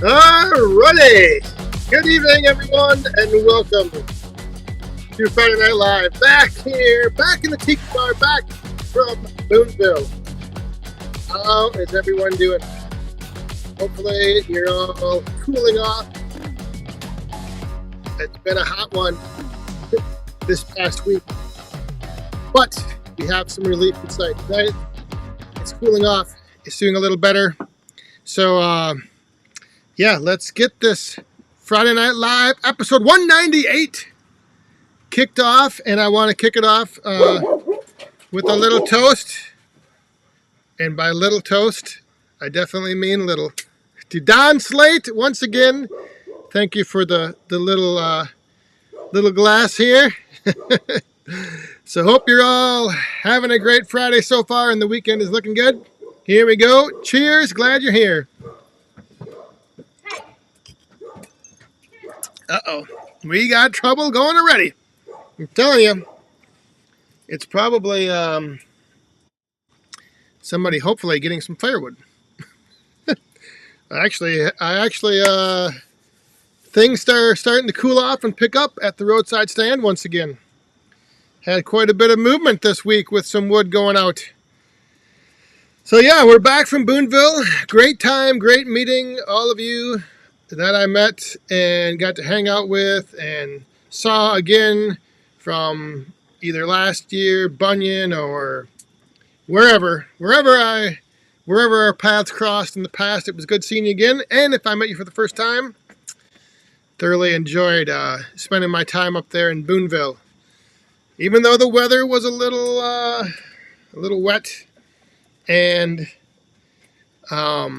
Alrighty! Good evening, everyone, and welcome to Friday Night Live. Back here, back in the Tiki Bar, back from Boonville. How is everyone doing? Hopefully, you're all cooling off It's been a hot one this past week, but we have some relief in sight. Tonight, it's cooling off. It's doing a little better. So, yeah, let's get this Friday Night Live episode 198 kicked off, and I want to kick it off with a little toast. And by little toast, I definitely mean little. To Don Slate, once again, thank you for the little glass here. So hope you're all having a great Friday so far, and the weekend is looking good. Here we go. Cheers. Glad you're here. Uh-oh. We got trouble going already. I'm telling you. It's probably somebody hopefully getting some firewood. I actually things are starting to cool off and pick up at the roadside stand once again. Had quite a bit of movement this week with some wood going out. So yeah, we're back from Boonville. Great time, great meeting all of you that I met and got to hang out with and saw again from either last year, Bunyan, or wherever our paths crossed in the past. It was good seeing you again. And if I met you for the first time, thoroughly enjoyed spending my time up there in Boonville. Even though the weather was a little wet, and I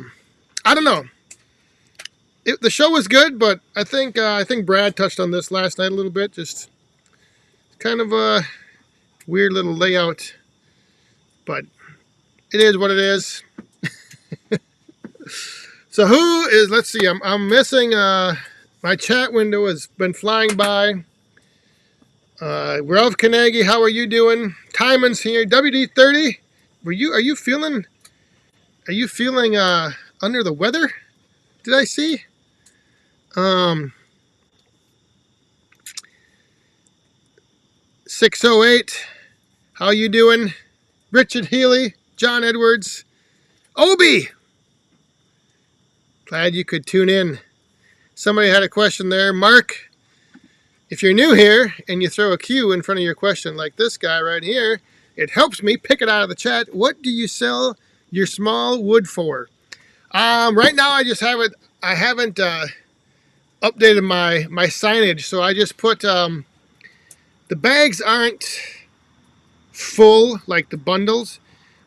don't know. The show was good, but I think Brad touched on this last night a little bit. Just kind of a weird little layout, but it is what it is. So who is? Let's see. I'm missing. My chat window has been flying by. Ralph Carnegie, how are you doing? Timon's here. WD30. Are you feeling under the weather? Did I see? 608. How you doing? Richard Healy, John Edwards, Obi. Glad you could tune in. Somebody had a question there. Mark, if you're new here and you throw a Q in front of your question like this guy right here, it helps me pick it out of the chat. What do you sell your small wood for? Right now I haven't updated my signage, so I just put the bags aren't full like the bundles,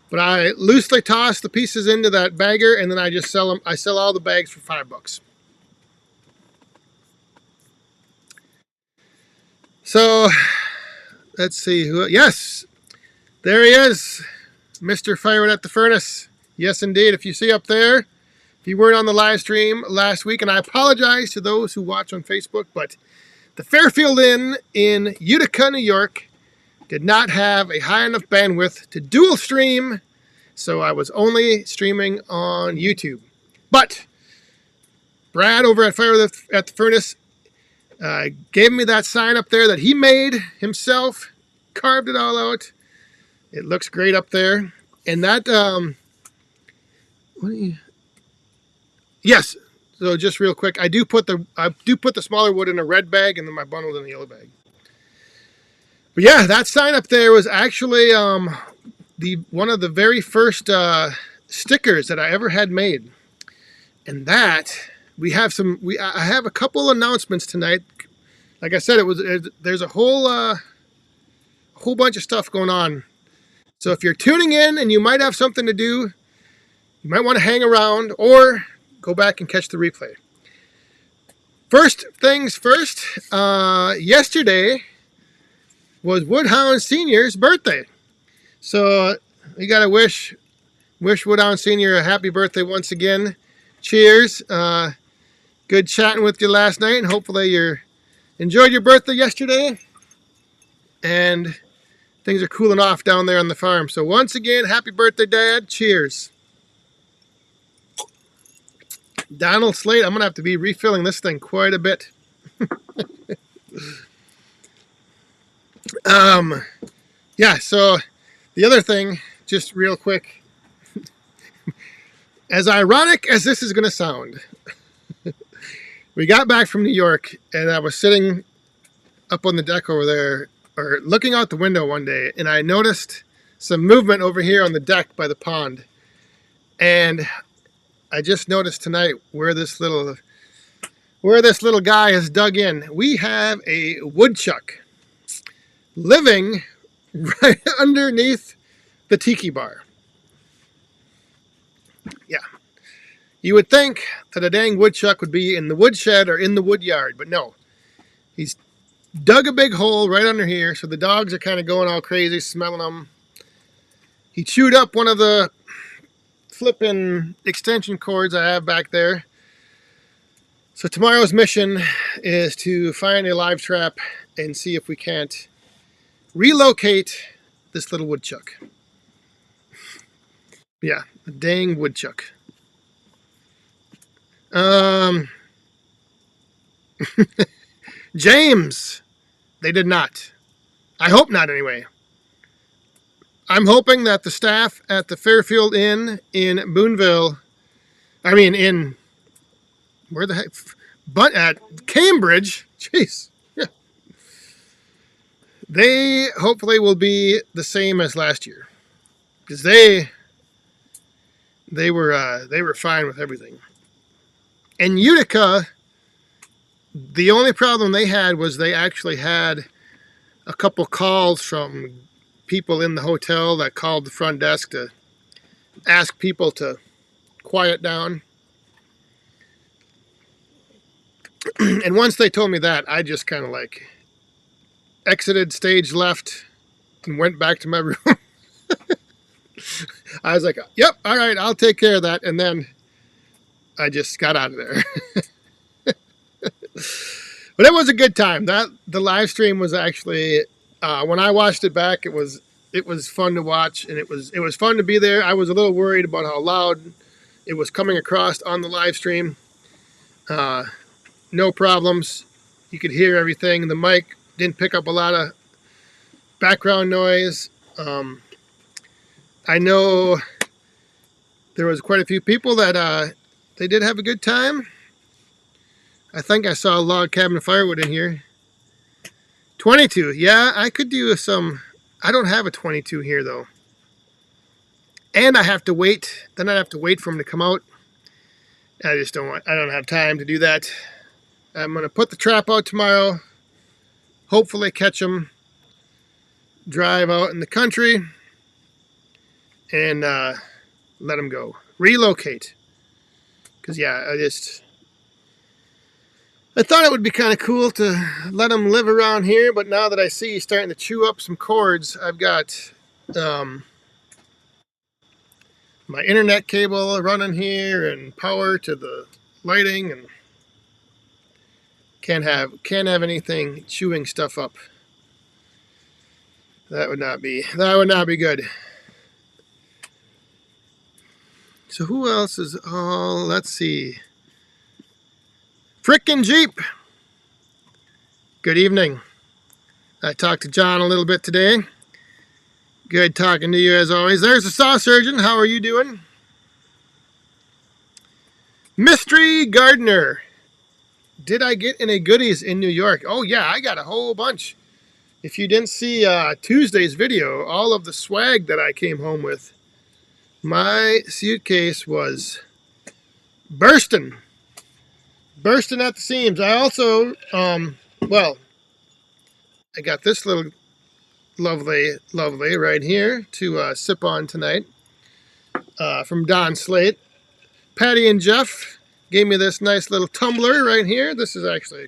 but I loosely toss the pieces into that bagger, and then I just sell them. I sell all the bags for $5. So let's see who. Yes, there he is, Mr. Firewood at the Furnace. Yes, indeed. If you see up there, if you weren't on the live stream last week, and I apologize to those who watch on Facebook, but the Fairfield Inn in Utica, New York, did not have a high enough bandwidth to dual stream, so I was only streaming on YouTube. But Brad over at Firewood at the Furnace gave me that sign up there that he made himself, carved it all out. It looks great up there. And that, yes. So just real quick, I do put the smaller wood in a red bag, and then my bundles in a yellow bag. But yeah, that sign up there was actually one of the very first stickers that I ever had made. And that I have a couple announcements tonight. Like I said, there's a whole bunch of stuff going on. So if you're tuning in and you might have something to do, you might want to hang around or go back and catch the replay. First things first, yesterday was Woodhound Senior's birthday. So we got to wish Woodhound Senior a happy birthday once again. Cheers. Good chatting with you last night, and hopefully you enjoyed your birthday yesterday. And things are cooling off down there on the farm. So once again, happy birthday, Dad. Cheers. Donald Slate, I'm going to have to be refilling this thing quite a bit. Yeah, so the other thing, just real quick, as ironic as this is going to sound, we got back from New York, and I was sitting up on the deck over there, or looking out the window one day, and I noticed some movement over here on the deck by the pond. And I just noticed tonight where this little guy has dug in. We have a woodchuck living right underneath the tiki bar. Yeah. You would think that a dang woodchuck would be in the woodshed or in the wood yard, but no. He's dug a big hole right under here, so the dogs are kind of going all crazy, smelling them. He chewed up one of the flipping extension cords I have back there. So tomorrow's mission is to find a live trap and see if we can't relocate this little woodchuck. Yeah, a dang woodchuck. James, they did not. I hope not, anyway. I'm hoping that the staff at the Fairfield Inn in Boonville, where the heck? But at Cambridge, jeez. Yeah. They hopefully will be the same as last year, because they were fine with everything. In Utica, the only problem they had was they actually had a couple calls from people in the hotel that called the front desk to ask people to quiet down. And once they told me that, I just kind of like exited stage left and went back to my room. I was like, yep, all right, I'll take care of that. And then I just got out of there. But it was a good time. The live stream was actually, when I watched it back, it was fun to watch, and it was fun to be there. I was a little worried about how loud it was coming across on the live stream. No problems. You could hear everything. The mic didn't pick up a lot of background noise. I know there was quite a few people that they did have a good time. I think I saw a log cabin of firewood in here. 22. Yeah, I could do some. I don't have a 22 here, though. And I have to wait. Then I'd have to wait for them to come out. I don't have time to do that. I'm going to put the trap out tomorrow. Hopefully catch them. Drive out in the country. And let them go. Relocate. Because, yeah, I thought it would be kind of cool to let them live around here, but now that I see he's starting to chew up some cords, I've got my internet cable running here and power to the lighting, and can't have anything chewing stuff up. That would not be good. So who else is let's see. Frickin' Jeep. Good evening. I talked to John a little bit today. Good talking to you as always. There's the saw surgeon. How are you doing? Mystery Gardener. Did I get any goodies in New York? Oh yeah, I got a whole bunch. If you didn't see Tuesday's video, all of the swag that I came home with, my suitcase was bursting at the seams. I also, I got this little lovely right here to sip on tonight from Don Slate. Patty and Jeff gave me this nice little tumbler right here. This is actually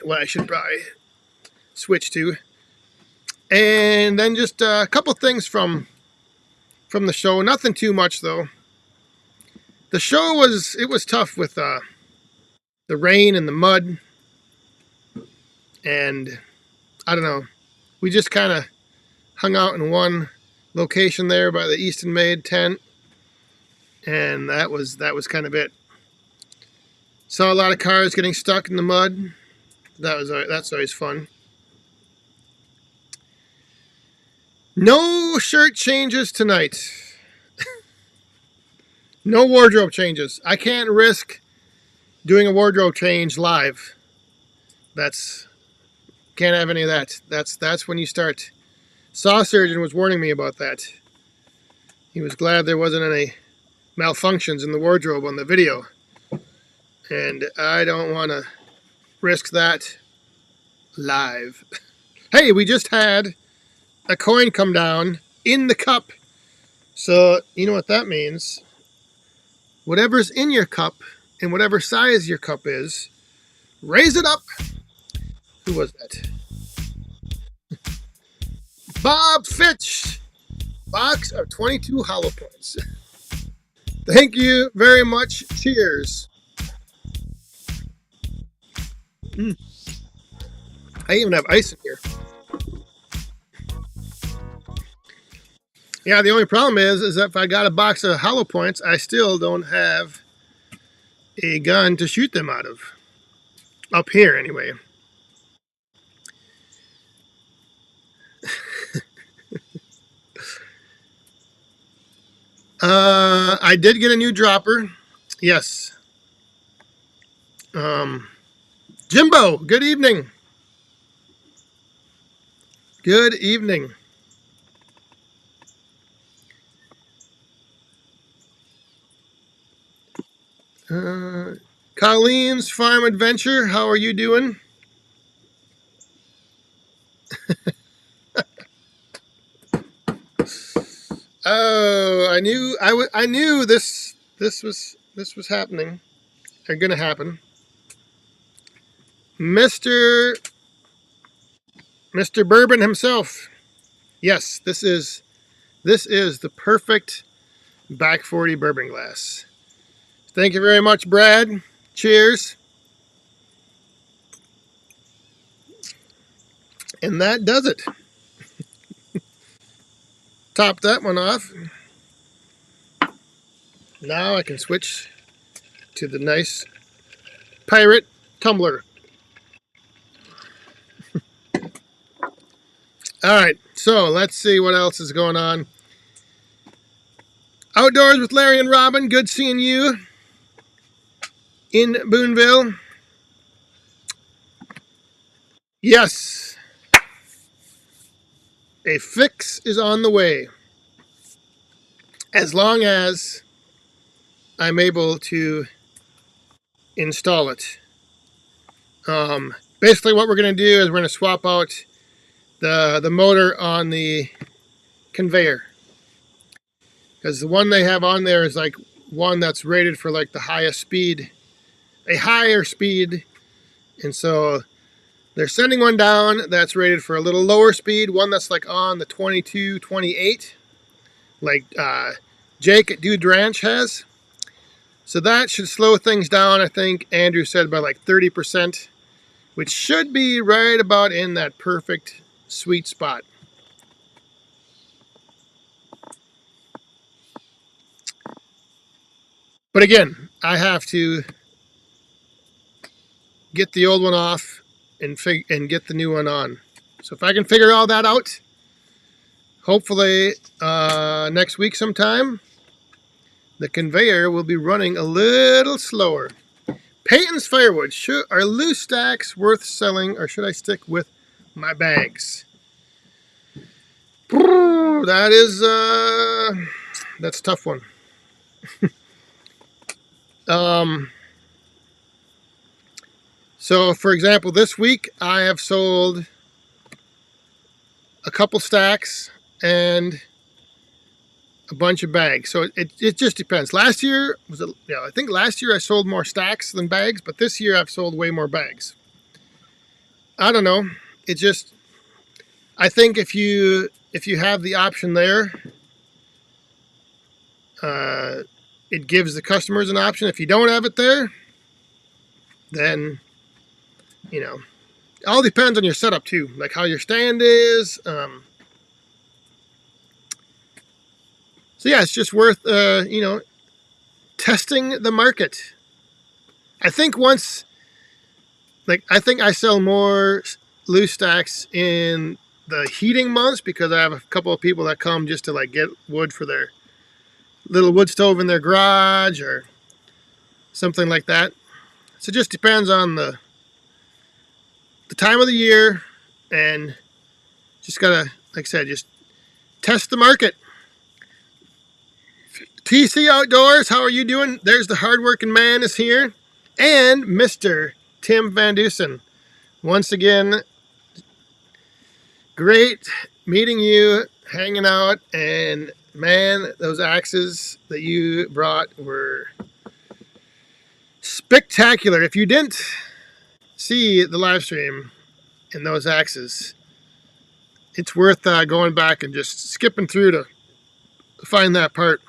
what I should probably switch to. And then just a couple things from the show. Nothing too much though. The show was tough with the rain and the mud, and I don't know. We just kind of hung out in one location there by the Easton Maid tent, and that was kind of it. Saw a lot of cars getting stuck in the mud. That's always fun. No shirt changes tonight. No wardrobe changes. I can't risk doing a wardrobe change live. That's can't have any of that. That's when you start. Saw surgeon was warning me about that. He was glad there wasn't any malfunctions in the wardrobe on the video, and I don't want to risk that live. Hey, we just had a coin come down in the cup, so you know what that means. Whatever's in your cup and whatever size your cup is, raise it up. Who was that? Bob Fitch. Box of 22 hollow points. Thank you very much. Cheers. I even have ice in here. Yeah, the only problem is that if I got a box of hollow points, I still don't have a gun to shoot them out of. Up here, anyway. I did get a new dropper. Yes. Jimbo, good evening. Good evening. Colleen's Farm Adventure, how are you doing? Oh, I knew this was happening. Or gonna happen. Mr. Bourbon himself. Yes, this is the perfect back 40 bourbon glass. Thank you very much, Brad. Cheers. And that does it. Top that one off. Now I can switch to the nice pirate tumbler. All right, so let's see what else is going on. Outdoors with Larry and Robin. Good seeing you in Boonville. Yes, a fix is on the way. As long as I'm able to install it. Basically, what we're going to do is we're going to swap out the motor on the conveyor, because the one they have on there is like one that's rated for like the highest speed, a higher speed, and so they're sending one down that's rated for a little lower speed, one that's like on the 22, 28, like Jake at Dude Ranch has. So that should slow things down, I think Andrew said, by like 30%, which should be right about in that perfect sweet spot. But again, I have to get the old one off and get the new one on. So if I can figure all that out, hopefully next week sometime, the conveyor will be running a little slower. Peyton's Firewood. Are loose stacks worth selling, or should I stick with my bags? That is that's a tough one. So for example, this week I have sold a couple stacks and a bunch of bags. So it just depends. Last year I think last year I sold more stacks than bags, but this year I've sold way more bags. I don't know. It just, I think if you have the option there, it gives the customers an option. If you don't have it there, then it all depends on your setup too, like how your stand is. So yeah, it's just worth testing the market. I think I think I sell more loose stacks in the heating months, because I have a couple of people that come just to like get wood for their little wood stove in their garage or something like that. So it just depends on the the time of the year, and just gotta, like I said, just test the market. TC Outdoors, how are you doing? There's the hardworking man is here, and Mr. Tim Van Dusen. Once again, great meeting you, hanging out, and man, those axes that you brought were spectacular. If you didn't see the live stream in those axes, it's worth going back and just skipping through to find that part.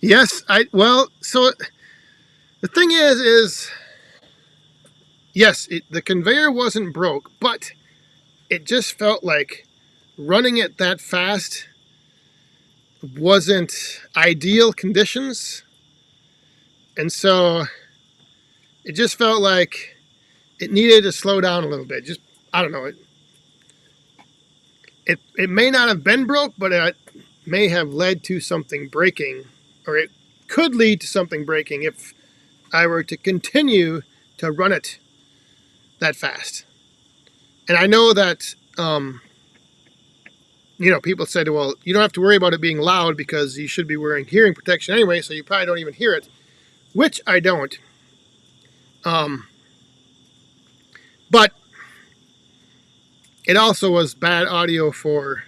Yes, so the thing is yes, the conveyor wasn't broke, but it just felt like running it that fast wasn't ideal conditions. And so it just felt like it needed to slow down a little bit. Just, I don't know, it may not have been broke, but it may have led to something breaking, or it could lead to something breaking if I were to continue to run it that fast. And I know that, people said, well, you don't have to worry about it being loud because you should be wearing hearing protection anyway, so you probably don't even hear it, which I don't. But it also was bad audio for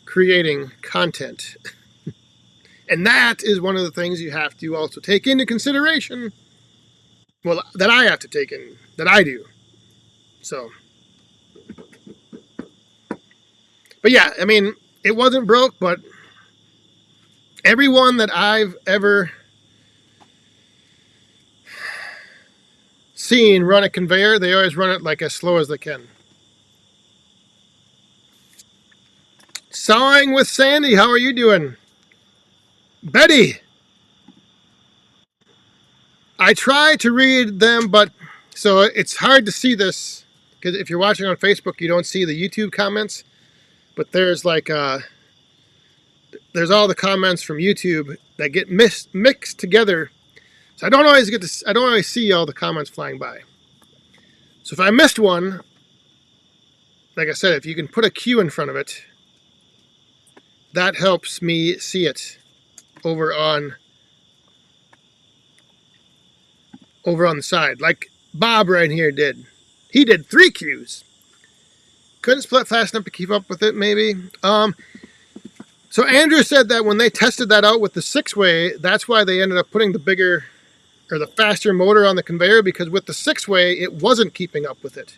creating content. And that is one of the things you have to also take into consideration. Well, that I have to take in, that I do. So, but yeah, I mean, it wasn't broke, but everyone that I've ever seen run a conveyor, they always run it like as slow as they can. Sawing with Sandy, how are you doing? Betty, I try to read them, but so it's hard to see this because if you're watching on Facebook, you don't see the YouTube comments. But there's there's all the comments from YouTube that get mixed together. So I don't always see all the comments flying by. So if I missed one, like I said, if you can put a Q in front of it, that helps me see it over on the side, like Bob right here did. He did 3 Qs. Couldn't split fast enough to keep up with it, maybe. So Andrew said that when they tested that out with the 6-way, that's why they ended up putting the bigger or the faster motor on the conveyor, because with the 6-way, it wasn't keeping up with it.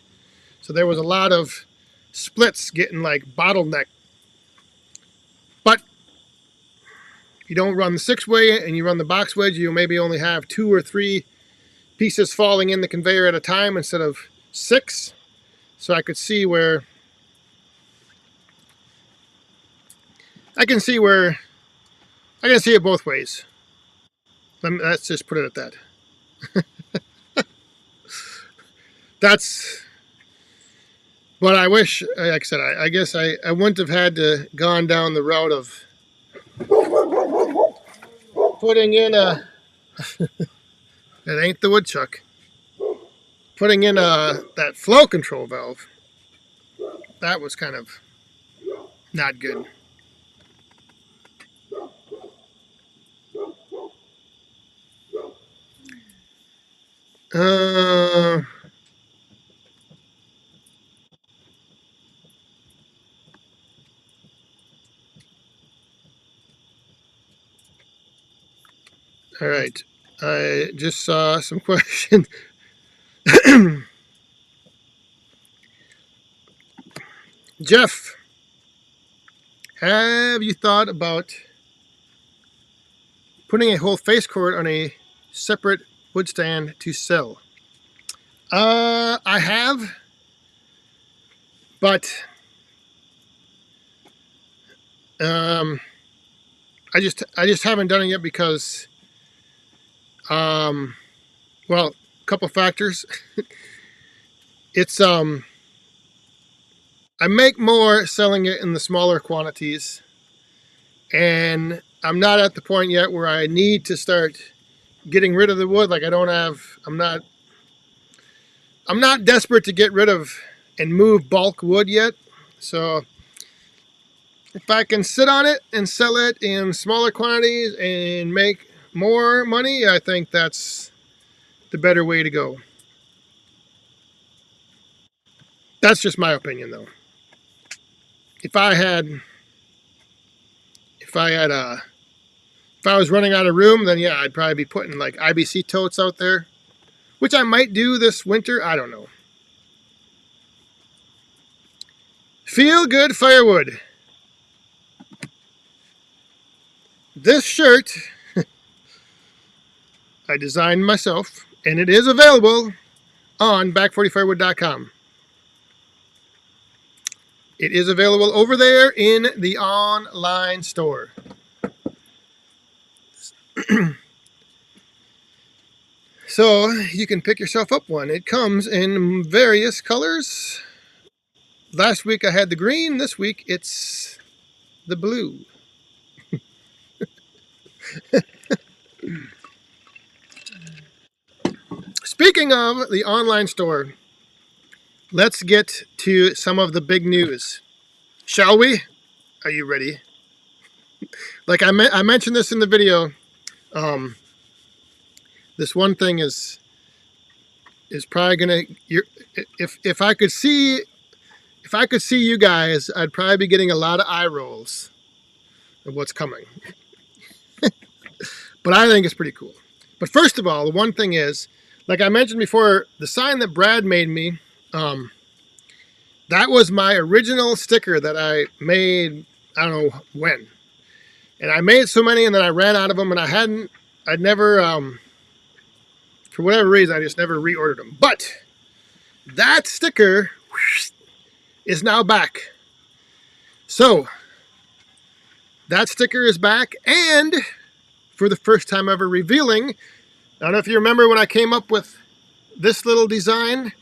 So there was a lot of splits getting like bottleneck. But you don't run the 6-way and you run the box wedge, you maybe only have 2 or 3 pieces falling in the conveyor at a time instead of 6. So I could see where I can see it both ways. Let's just put it at that. That's what I wish. Like I said, I guess I wouldn't have had to gone down the route of putting in a. It ain't the woodchuck. Putting in that flow control valve. That was kind of not good. All right. I just saw some questions. Jeff, have you thought about putting a whole face cord on a separate wood stand to sell? I have, but I just haven't done it yet because well, a couple factors. It's I make more selling it in the smaller quantities, and I'm not at the point yet where I need to start getting rid of the wood. Like I'm not desperate to get rid of and move bulk wood yet. So if I can sit on it and sell it in smaller quantities and make more money, I think that's the better way to go. That's just my opinion, though. If I had, if I had, if I was running out of room, then yeah, I'd probably be putting like IBC totes out there, which I might do this winter. I don't know. Feel good firewood. This shirt I designed myself, and it is available on back40firewood.com. It is available over there in the online store. So you can pick yourself up one. It comes in various colors. Last week I had the green. This week it's the blue. Speaking of the online store, let's get to some of the big news. Shall we? Are you ready? Like I mentioned this in the video. This one thing is probably gonna. If I could see you guys, I'd probably be getting a lot of eye rolls of what's coming. But I think it's pretty cool. But first of all, the one thing is, like I mentioned before, the sign that Brad made me, that was my original sticker that I made, I don't know when. And I made so many and then I ran out of them, and I'd never, for whatever reason, I just never reordered them. But that sticker is now back. So that sticker is back, and for the first time ever revealing, I don't know if you remember when I came up with this little design.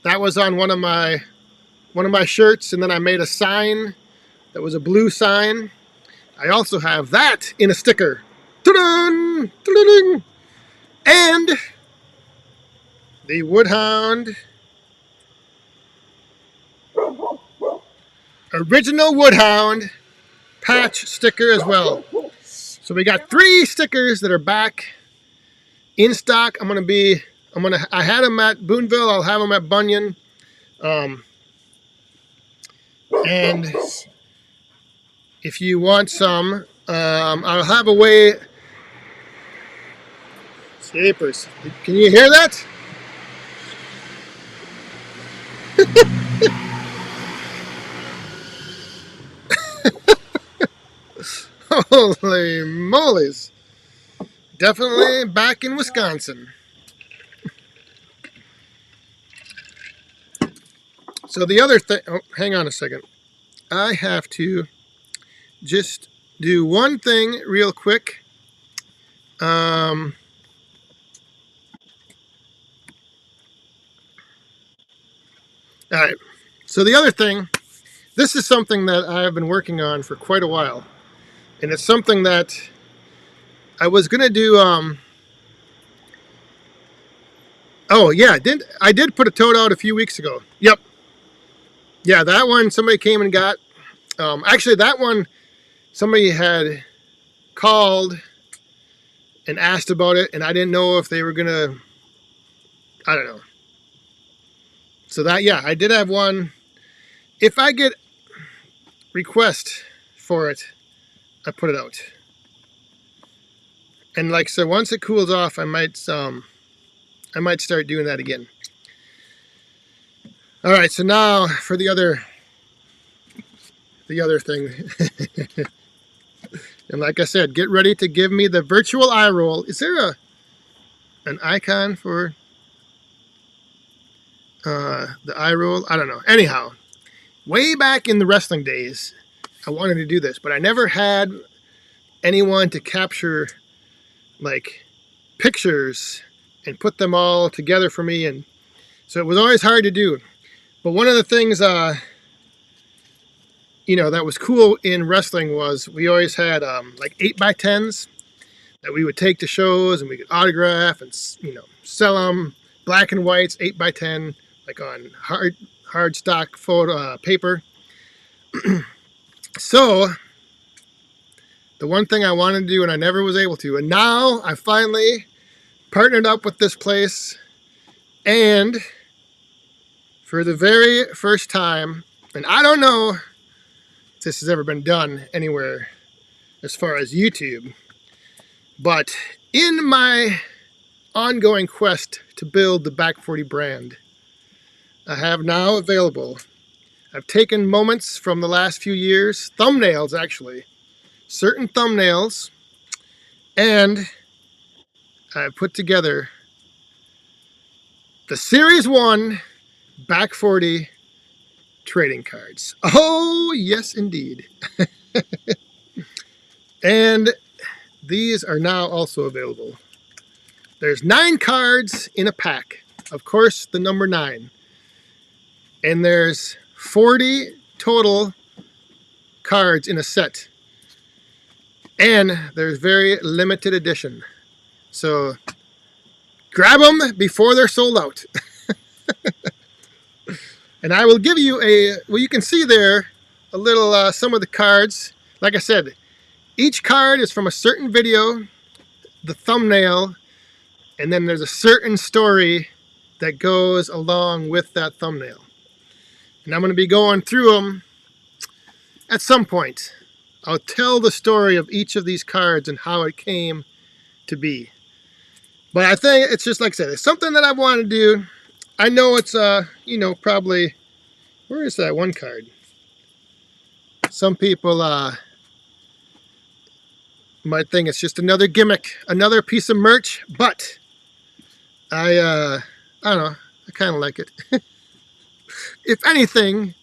That was on one of my shirts, and then I made a sign that was a blue sign. I also have that in a sticker. Ta-da! Ta-da! And the Woodhound original Woodhound patch sticker as well. So we got 3 stickers that are back in stock. I had them at Boonville. I'll have them at Bunyan. And if you want some, I'll have a way. Scapers. Can you hear that? Holy moly's. Definitely back in Wisconsin. So the other thing, oh, hang on a second. I have to just do one thing real quick. All right. So the other thing, this is something that I've been working on for quite a while. And it's something that I was going to do. Oh, yeah. I did put a tote out a few weeks ago. Yep. Yeah, that one somebody came and got. Actually, that one somebody had called and asked about it, and I didn't know if they were going to. I don't know. So that, yeah, I did have one. If I get request for it, I put it out. And like I said, once it cools off, I might start doing that again. All right, so now for the other thing. And like I said, get ready to give me the virtual eye roll. Is there an icon for the eye roll? I don't know. Anyhow, way back in the wrestling days, I wanted to do this, but I never had anyone to capture like pictures and put them all together for me, and so it was always hard to do. But one of the things, you know, that was cool in wrestling was we always had like 8x10s that we would take to shows and we could autograph and, you know, sell them, black and whites, 8x10, like on hard stock photo paper. So the one thing I wanted to do and I never was able to, and now I finally partnered up with this place, and for the very first time, and I don't know if this has ever been done anywhere as far as YouTube, but in my ongoing quest to build the Back 40 brand, I have now available, I've taken moments from the last few years, thumbnails actually, certain thumbnails, and I put together the Series 1 Back 40 trading cards. Oh, yes, indeed. And these are now also available. There's 9 cards in a pack. Of course, the number 9. And there's 40 total cards in a set. And there's very limited edition. So grab them before they're sold out. And I will give you a, well, you can see there a little, some of the cards. Like I said, each card is from a certain video, the thumbnail, and then there's a certain story that goes along with that thumbnail. And I'm going to be going through them at some point. I'll tell the story of each of these cards and how it came to be. But I think it's just like I said, it's something that I want to do. I know it's, you know, probably, where is that one card? Some people might think it's just another gimmick, another piece of merch, but I don't know, I kind of like it. If anything,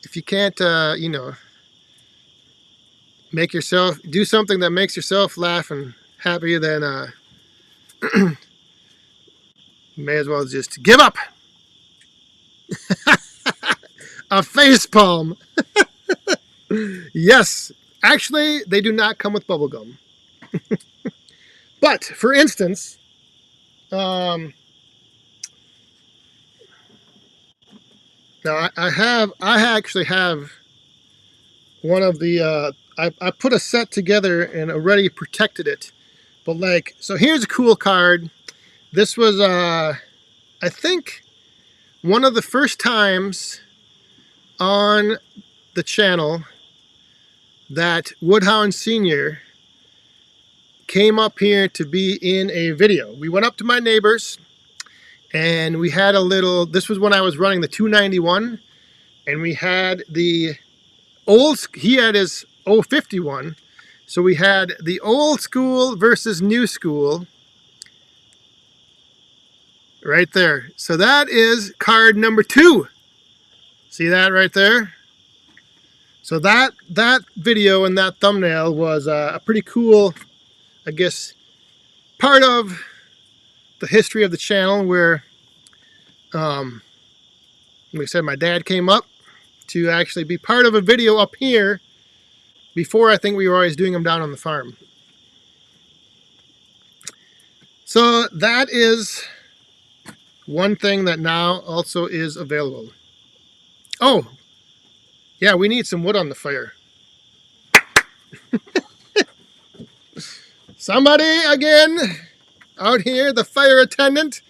if you can't, you know, make yourself, do something that makes yourself laugh and happy, then you may as well just give up. A face palm. Yes, actually, they do not come with bubble gum. But for instance, now I actually have one of the I put a set together and already protected it. But like, so here's a cool card. This was I think one of the first times on the channel that Woodhound Sr. came up here to be in a video. We went up to my neighbors and we had a little, this was when I was running the 291, and we had the old, he had his 051, so we had the old school versus new school right there. So that is card number 2. See that right there? So that video and that thumbnail was a pretty cool, I guess, part of the history of the channel where, like I said, my dad came up to actually be part of a video up here before. I think we were always doing them down on the farm. So that is one thing that now also is available. Oh, yeah, we need some wood on the fire. Somebody again out here, the fire attendant,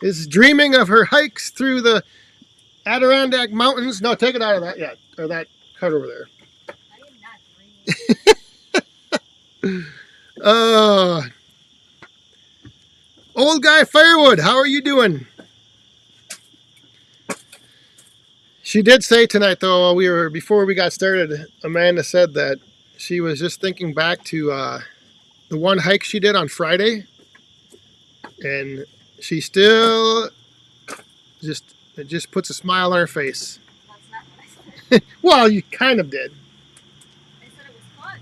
is dreaming of her hikes through the Adirondack Mountains. No, take it out of that yet, or that card over there. I am not dreaming. Old guy Firewood, how are you doing? She did say tonight, though, before we got started, Amanda said that she was just thinking back to the one hike she did on Friday, and she still it just puts a smile on her face. That's not what I said. Well, you kind of did. I said it was fun.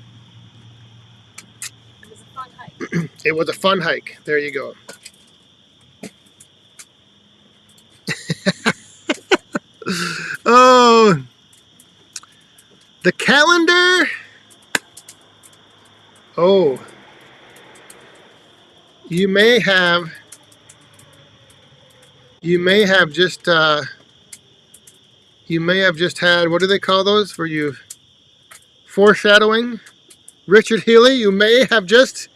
It was a fun hike. It was a fun hike. There you go. Oh, The calendar. Oh, you may have just had, what do they call those? Were you foreshadowing? Richard Healy, you may have just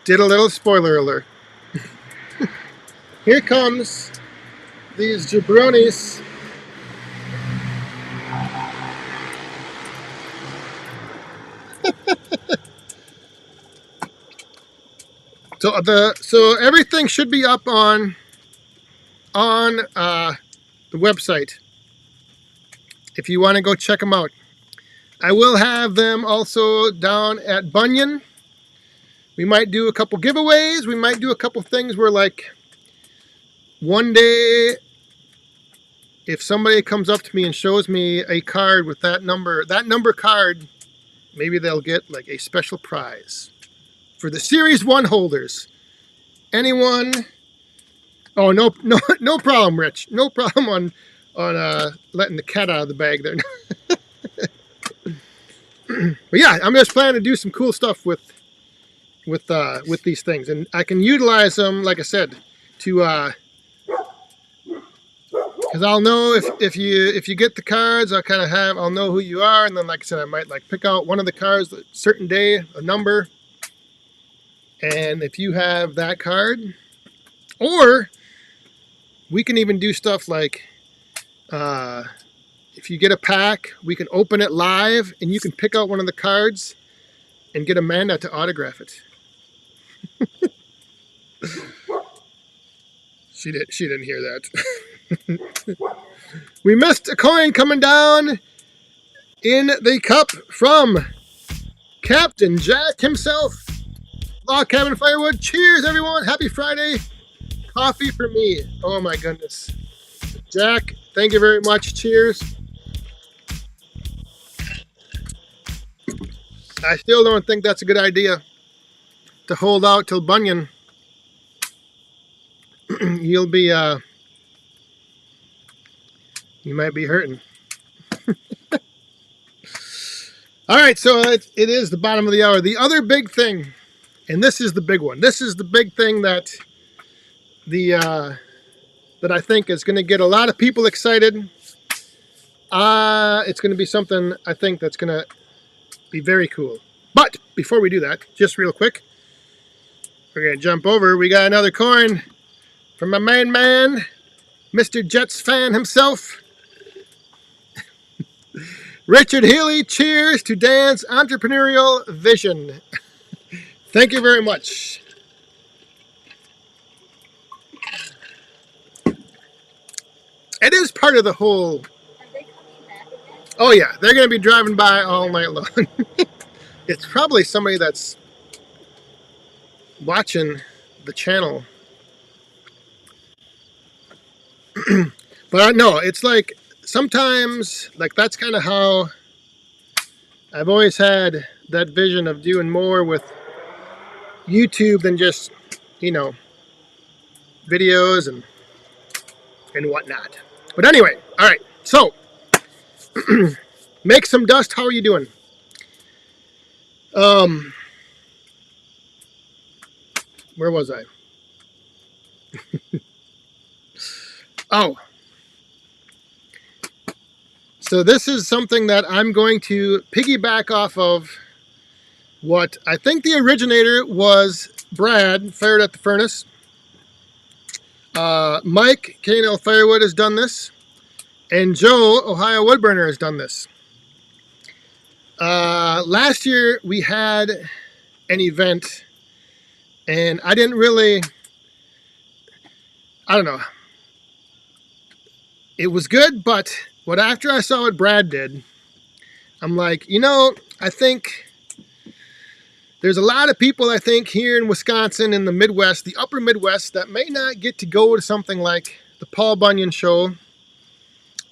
did a little spoiler alert. Here comes these jabronis. So everything should be up on the website if you want to go check them out. I will have them also down at Bunyan. We might do a couple giveaways. We might do a couple things where, like, one day, if somebody comes up to me and shows me a card with that number card, maybe they'll get like a special prize for the Series 1 holders. Anyone? Oh, no problem, Rich. No problem on letting the cat out of the bag there. But yeah, I'm just planning to do some cool stuff with these things, and I can utilize them, like I said, to because I'll know if you get the cards, I'll know who you are, and then, like I said, I might like pick out one of the cards a certain day, a number, and if you have that card, or we can even do stuff like if you get a pack, we can open it live, and you can pick out one of the cards and get Amanda to autograph it. She didn't hear that. We missed a coin coming down in the cup from Captain Jack himself. Log Cabin Firewood. Cheers, everyone. Happy Friday. Coffee for me. Oh, my goodness. Jack, thank you very much. Cheers. I still don't think that's a good idea to hold out till Bunyan. You'll be, you might be hurting. All right, so it is the bottom of the hour. The other big thing, and this is the big one. This is the big thing that that I think is going to get a lot of people excited. It's going to be something I think that's going to be very cool. But before we do that, just real quick, we're going to jump over. We got another coin from my main man, Mr. Jets fan himself, Richard Healy. Cheers to Dan's entrepreneurial vision. Thank you very much. It is part of the whole. Are they coming back again? Oh yeah, they're going to be driving by all night long. It's probably somebody that's watching the channel. But no, it's like sometimes, like, that's kind of how I've always had that vision of doing more with YouTube than just, videos and whatnot. But anyway, all right, so make some dust. How are you doing? Where was I? Oh, so this is something that I'm going to piggyback off of what I think the originator was. Brad, Fired at the Furnace. Mike, K&L Firewood, has done this. And Joe, Ohio Woodburner, has done this. Last year we had an event, and I didn't really, I don't know. It was good, but after I saw what Brad did, I'm like, I think there's a lot of people, I think, here in Wisconsin, in the Midwest, the upper Midwest, that may not get to go to something like the Paul Bunyan show,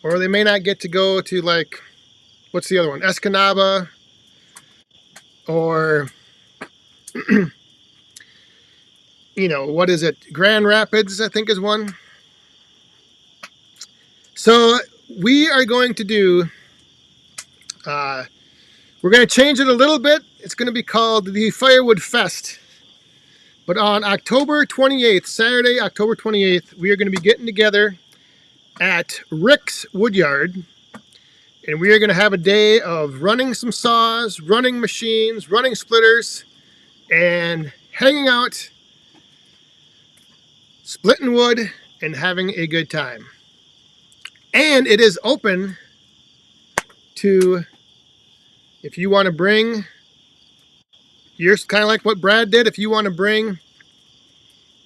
or they may not get to go to, like, what's the other one? Escanaba, or, what is it? Grand Rapids, I think, is one. So we are going to do We're going to change it a little bit. It's going to be called the Firewood Fest. But on October 28th, Saturday, October 28th, we are going to be getting together at Rick's Woodyard. And we are going to have a day of running some saws, running machines, running splitters, and hanging out, splitting wood, and having a good time. And it is open to, if you want to bring, yours, kind of like what Brad did, if you want to bring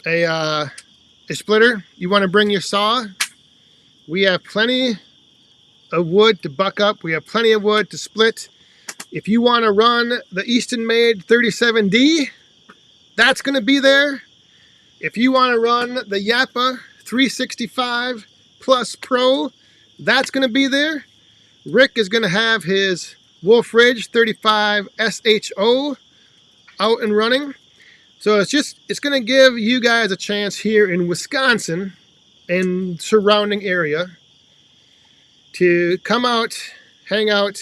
a splitter, you want to bring your saw, we have plenty of wood to buck up. We have plenty of wood to split. If you want to run the Easton Made 37D, that's going to be there. If you want to run the Yappa 365 Plus Pro, that's going to be there. Rick is going to have his Wolf Ridge 35 SHO out and running. So it's going to give you guys a chance here in Wisconsin and surrounding area to come out, hang out,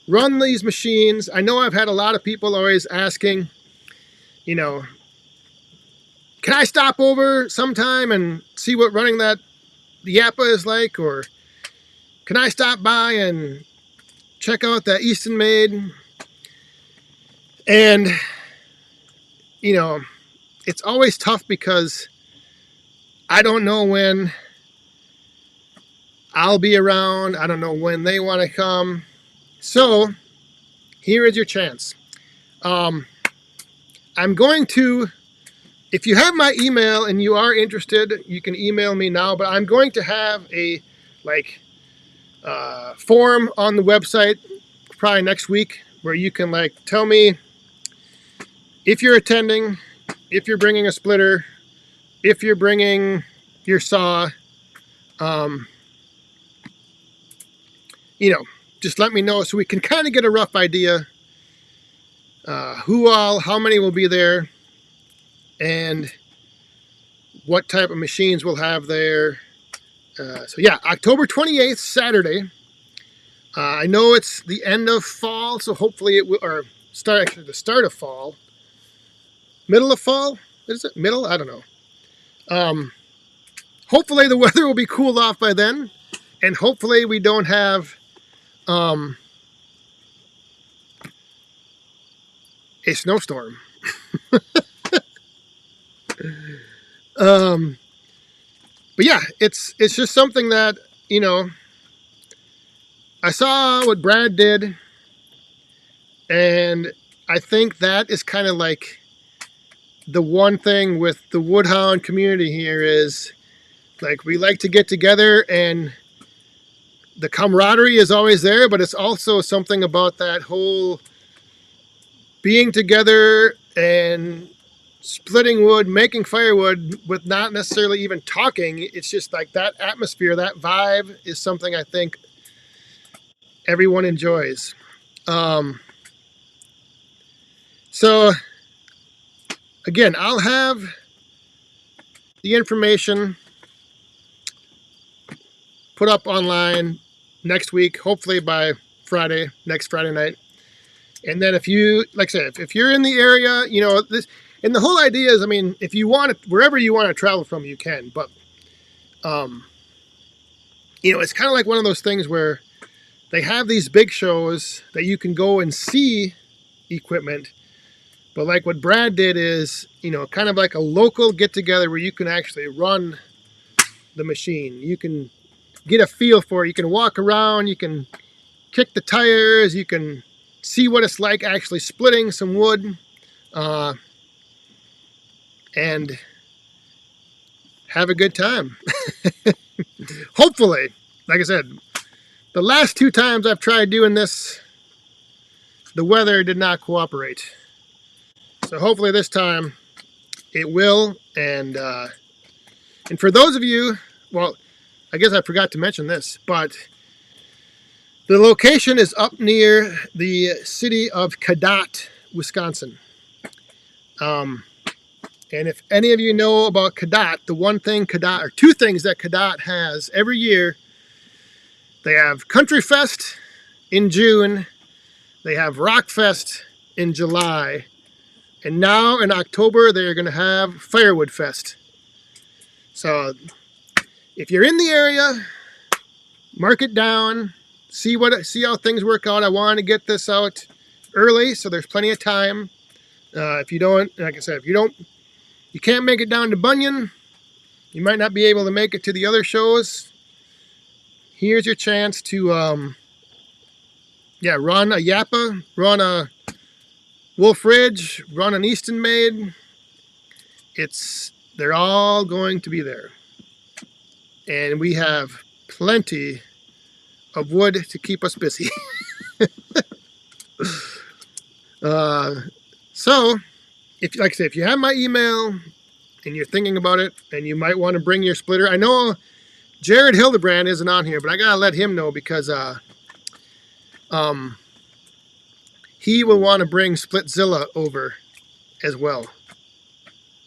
run these machines. I know I've had a lot of people always asking, you know, can I stop over sometime and see what running the Yappa is like? Or can I stop by and check out that Easton Made? And, you know, it's always tough because I don't know when I'll be around. I don't know when they want to come. So here is your chance. I'm going to, if you have my email and you are interested, you can email me now, but I'm going to have a form on the website probably next week where you can tell me if you're attending, if you're bringing a splitter, if you're bringing your saw, you know, just let me know so we can kind of get a rough idea how many will be there, and what type of machines we'll have there. So yeah, October 28th, Saturday. I know it's the end of fall, so hopefully it will, or the start of fall. Middle of fall? Is it middle? I don't know. Hopefully the weather will be cooled off by then, and hopefully we don't have a snowstorm. But yeah, it's just something that, you know, I saw what Brad did, and I think that is kind of like the one thing with the Woodhound community here is, we like to get together, and the camaraderie is always there, but it's also something about that whole being together and splitting wood, making firewood with not necessarily even talking. It's just that atmosphere, that vibe is something I think everyone enjoys. So again, I'll have the information put up online next week, hopefully by next Friday night. And then if you, like I said, if you're in the area, you know, and the whole idea is, I mean, if you want to, wherever you want to travel from, you can. But, you know, it's kind of like one of those things where they have these big shows that you can go and see equipment. But like what Brad did is, you know, kind of like a local get-together where you can actually run the machine. You can get a feel for it. You can walk around. You can kick the tires. You can see what it's like actually splitting some wood. And have a good time. Hopefully, like I said, the last 2 times I've tried doing this, the weather did not cooperate. So hopefully this time it will. And for those of you, well, I guess I forgot to mention this, but the location is up near the city of Cadott, Wisconsin. And if any of you know about Cadott, the one thing Cadott, or 2 things that Cadott has every year, they have Country Fest in June. They have Rock Fest in July. And now in October, they're going to have Firewood Fest. So if you're in the area, mark it down, see how things work out. I want to get this out early, so there's plenty of time. If you don't, like I said, you can't make it down to Bunyan, you might not be able to make it to the other shows. Here's your chance to, run a Yappa, run a Wolf Ridge, run an Easton Maid. They're all going to be there. And we have plenty of wood to keep us busy. So, if you have my email and you're thinking about it and you might want to bring your splitter, I know Jared Hildebrand isn't on here, but I gotta let him know because he will want to bring Splitzilla over as well.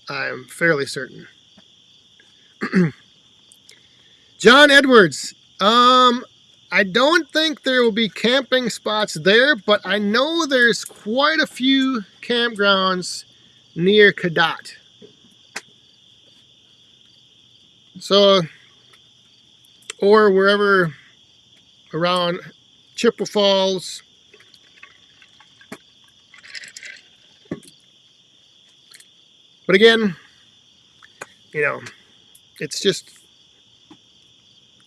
I'm fairly certain. John Edwards. I don't think there will be camping spots there, but I know there's quite a few campgrounds near Cadott. So, or wherever around Chippewa Falls. But again, it's just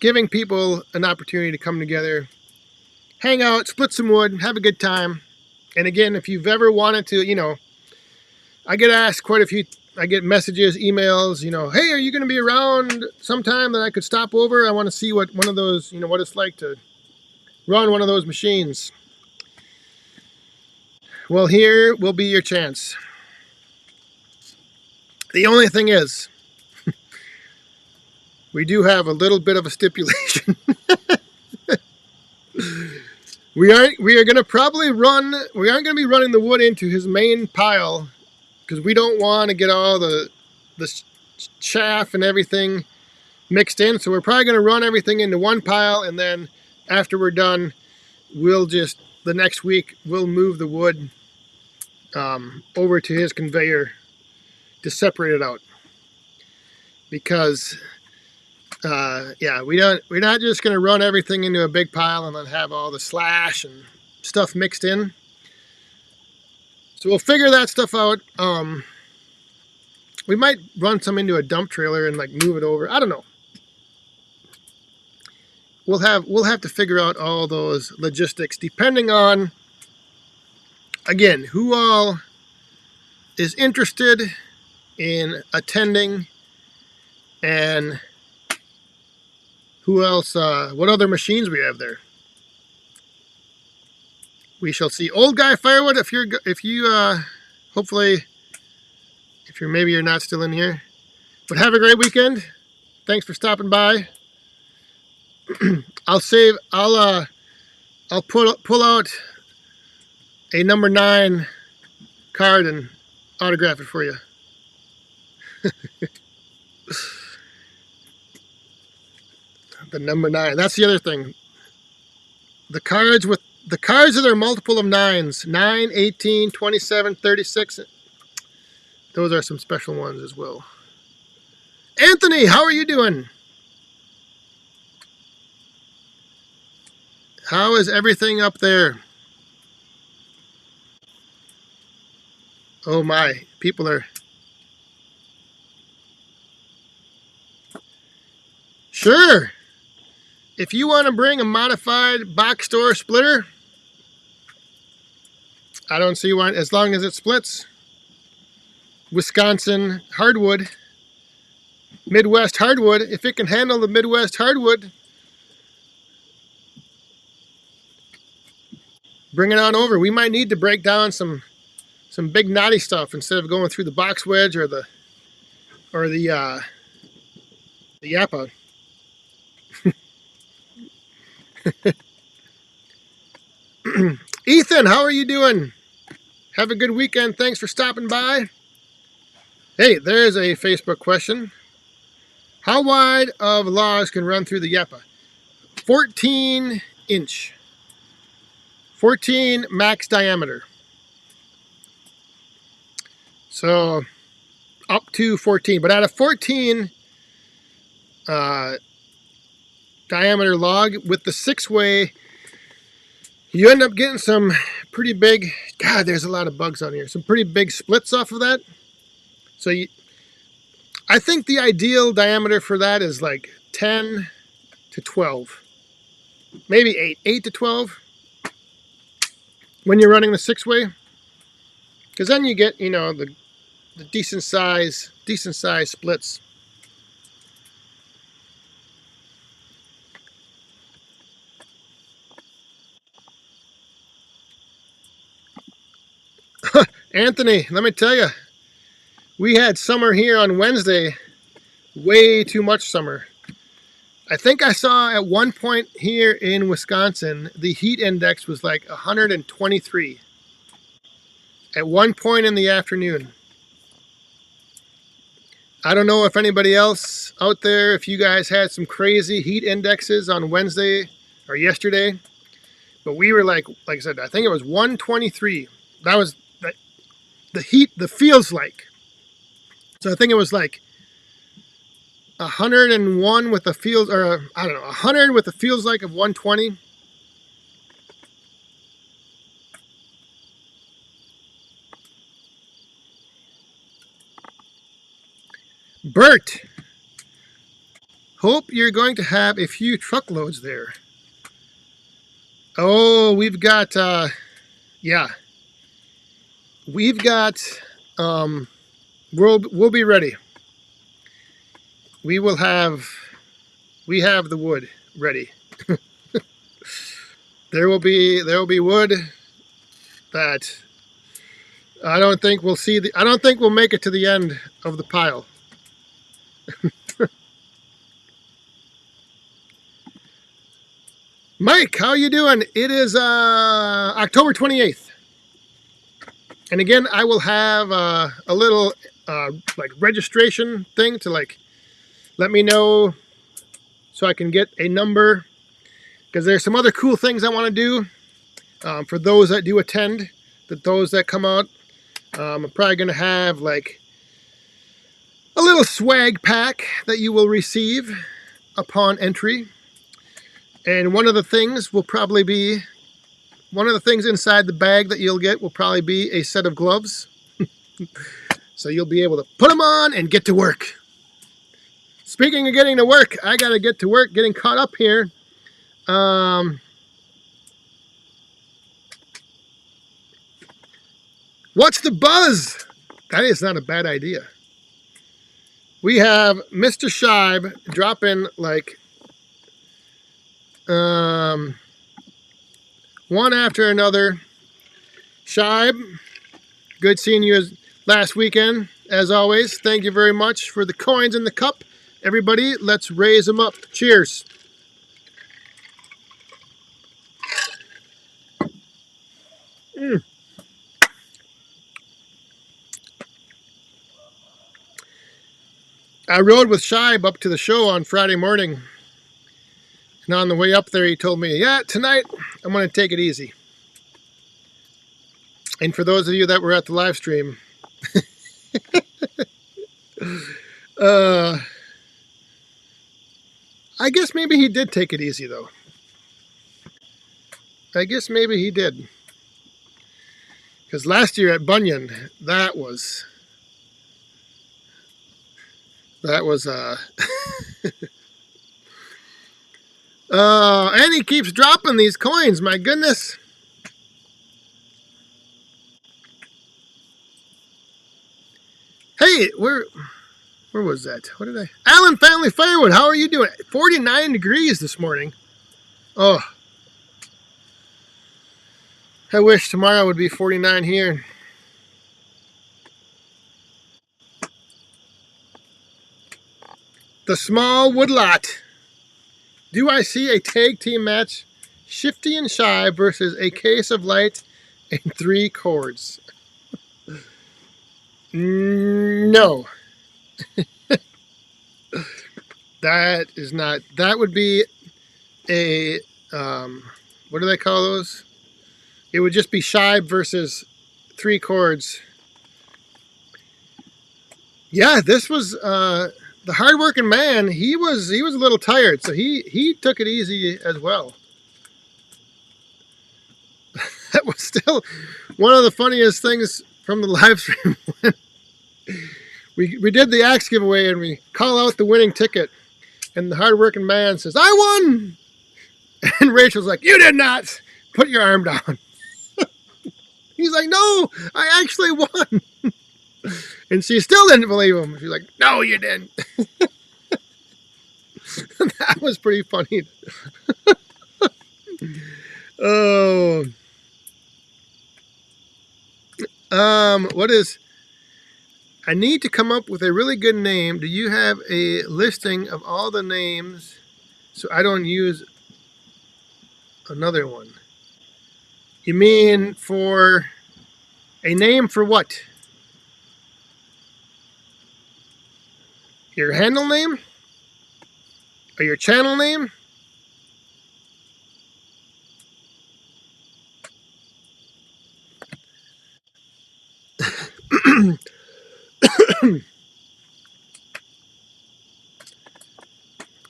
giving people an opportunity to come together, hang out, split some wood, have a good time. And again, if you've ever wanted to, I get asked quite a few, I get messages, emails, hey, are you going to be around sometime that I could stop over? I want to see what one of those, what it's like to run one of those machines. Well, here will be your chance. The only thing is, we do have a little bit of a stipulation. We aren't going to be running the wood into his main pile because we don't want to get all the chaff and everything mixed in. So we're probably going to run everything into one pile, and then after we're done, the next week, we'll move the wood over to his conveyor to separate it out. Because we're not just going to run everything into a big pile and then have all the slash and stuff mixed in. So we'll figure that stuff out. We might run some into a dump trailer and move it over. I don't know. We'll have to figure out all those logistics depending on, again, who all is interested in attending and who else, what other machines we have there. We shall see. Old Guy Firewood, maybe you're not still in here. But have a great weekend. Thanks for stopping by. I'll pull out a number 9 card and autograph it for you. The number 9. That's the other thing. The cards that are multiple of 9s. 9, 18, 27, 36. Those are some special ones as well. Anthony, how are you doing? How is everything up there? Oh my, people are... Sure. If you want to bring a modified box store splitter, I don't see why, as long as it splits. Wisconsin hardwood, Midwest hardwood, if it can handle the Midwest hardwood, bring it on over. We might need to break down some big knotty stuff instead of going through the box wedge or the Yappa. Ethan, how are you doing? Have a good weekend. Thanks for stopping by. Hey, there's a Facebook question. How wide of logs can run through the Yappa? 14 inch. 14 max diameter. So up to 14. But at a 14 diameter log with the 6-way, you end up getting some pretty big, God, there's a lot of bugs on here. Some pretty big splits off of that. So I think the ideal diameter for that is like 10 to 12. Maybe 8. 8 to 12 when you're running the 6-way. Because then you get, the decent size splits. Anthony, let me tell you, we had summer here on Wednesday. Way too much summer. I think I saw at one point here in Wisconsin, the heat index was like 123 at one point in the afternoon. I don't know if anybody else out there, if you guys had some crazy heat indexes on Wednesday or yesterday, but we were like I said, I think it was 123. That was the heat, the feels like. So I think it was like 101 with the feels, or I don't know, 100 with the feels like of 120. Bert, hope you're going to have a few truckloads there. Oh, we've got, yeah, we've got, we'll be ready. We have the wood ready. There will be wood that I don't think we'll make it to the end of the pile. Mike, how you doing? It is October 28th. And again, I will have a little like registration thing to like let me know so I can get a number, because there's some other cool things I want to do for those that do attend, those that come out. I'm probably going to have like a little swag pack that you will receive upon entry. And one of the things inside the bag that you'll get will probably be a set of gloves. So you'll be able to put them on and get to work. Speaking of getting to work, I got to get to work, getting caught up here. What's the buzz? That is not a bad idea. We have Mr. Scheib dropping like one after another. Scheib, good seeing you last weekend, as always. Thank you very much for the coins in the cup. Everybody, let's raise them up. Cheers. I rode with Scheib up to the show on Friday morning. And on the way up there, he told me, yeah, tonight I'm going to take it easy. And for those of you that were at the live stream, I guess maybe he did take it easy, though. I guess maybe he did. Because last year at Bunyan, that was and he keeps dropping these coins, my goodness. Hey, where was that? What did I? Allen Family Firewood, how are you doing? 49 degrees this morning. Oh, I wish tomorrow would be 49 here. The small woodlot. Do I see a tag team match? Shifty and Shy versus a case of light and 3 chords. No. That is not. That would be a what do they call those? it would just be Shibe versus 3 chords. Yeah, this was the hardworking man. He was a little tired, so he took it easy as well. That was still one of the funniest things from the live stream. we did the axe giveaway and we call out the winning ticket, and the hardworking man says, "I won," and Rachel's like, "You did not. Put your arm down." He's like, "No, I actually won." And she still didn't believe him. She's like, "No, you didn't." That was pretty funny. Oh. What is... I need to come up with a really good name. Do you have a listing of all the names so I don't use another one? You mean for a name for what? Your handle name? Or your channel name?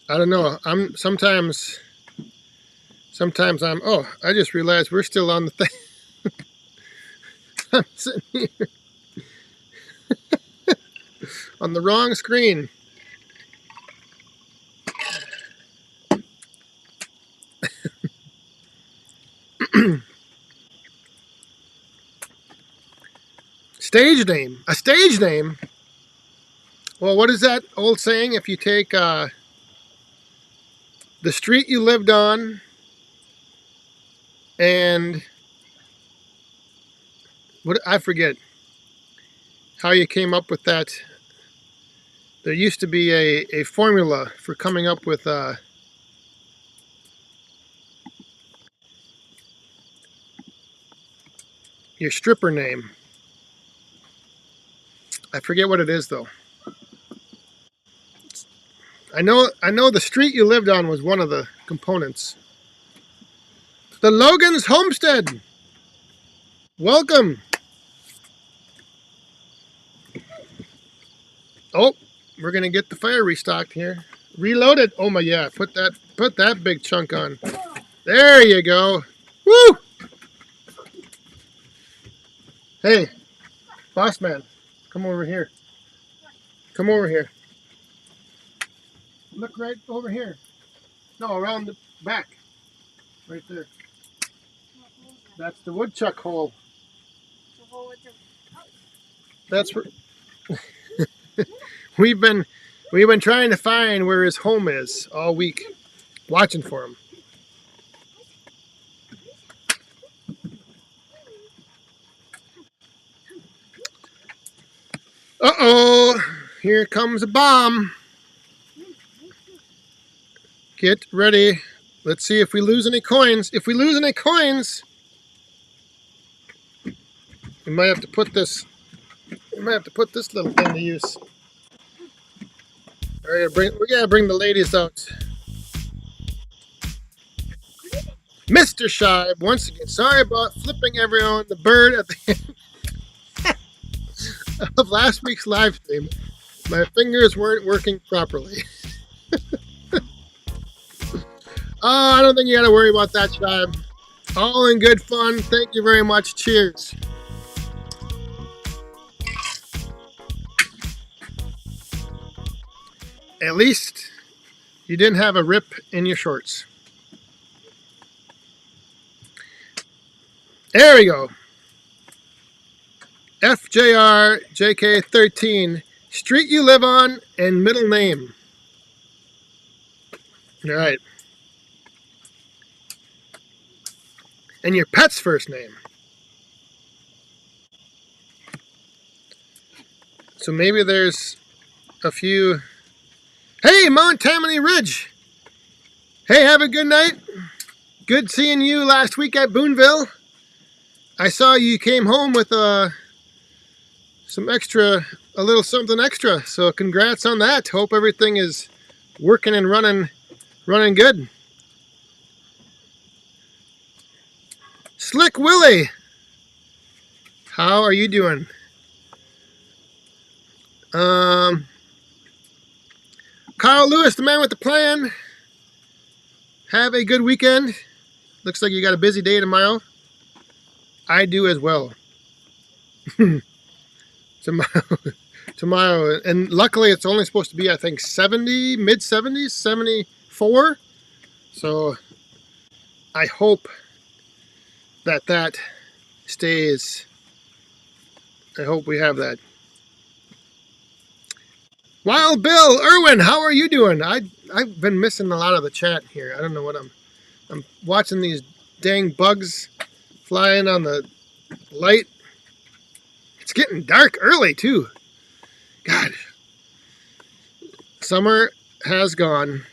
I don't know. I'm sometimes I'm... Oh, I just realized we're still on the thing. I'm sitting here on the wrong screen. Stage name. A stage name? Well, what is that old saying? If you take the street you lived on and... what, I forget how you came up with that. There used to be a formula for coming up with your stripper name. I forget what it is though. I know the street you lived on was one of the components. The Logan's Homestead. Welcome. Oh, we're gonna get the fire restocked here. Reloaded. Oh my, yeah. Put that big chunk on. There you go. Woo! Hey, boss man, come over here. Come over here. Look right over here. No, around the back. Right there. That's the woodchuck hole. That's where we've been trying to find where his home is all week, watching for him. Uh-oh, here comes a bomb. Get ready. Let's see if we lose any coins. If we lose any coins, we might have to put this little thing to use. All right, we gotta bring the ladies out. Mr. Shibe, once again, sorry about flipping everyone the bird at the end of last week's live stream. My fingers weren't working properly. Oh, I don't think you gotta worry about that, Shibe. All in good fun. Thank you very much. Cheers. At least you didn't have a rip in your shorts. There we go. FJRJK13. Street you live on and middle name. All right. And your pet's first name. So maybe there's a few... Hey, Mount Tammany Ridge. Hey, have a good night. Good seeing you last week at Boonville. I saw you came home with some extra, a little something extra. So congrats on that. Hope everything is working and running good. Slick Willie, how are you doing? Um, Carl Lewis, the man with the plan. Have a good weekend. Looks like you got a busy day tomorrow. I do as well. tomorrow, and luckily it's only supposed to be, I think, 70, mid 70s, 74. So I hope that stays. I hope we have that. Wild Bill Irwin, how are you doing? I've been missing a lot of the chat here. I don't know what I'm watching these dang bugs flying on the light. It's getting dark early too. God. Summer has gone.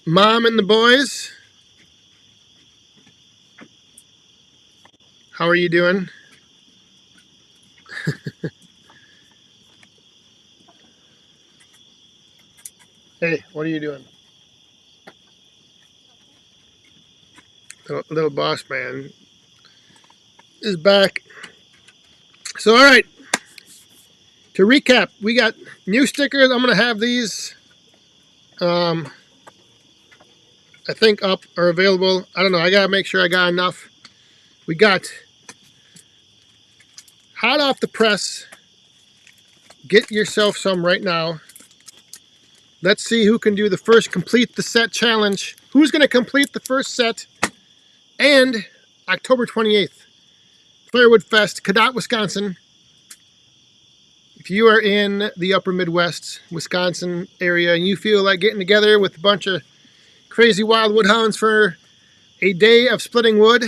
Mom and the boys, how are you doing? Hey, what are you doing? Little boss man is back. So, all right. To recap, we got new stickers. I'm going to have these, I think, up or available. I don't know. I got to make sure I got enough. We got hot off the press. Get yourself some right now. Let's see who can do the first complete the set challenge. Who's going to complete the first set? And October 28th, Firewood Fest, Cadott, Wisconsin. If you are in the upper Midwest, Wisconsin area, and you feel like getting together with a bunch of crazy wild woodhounds for a day of splitting wood,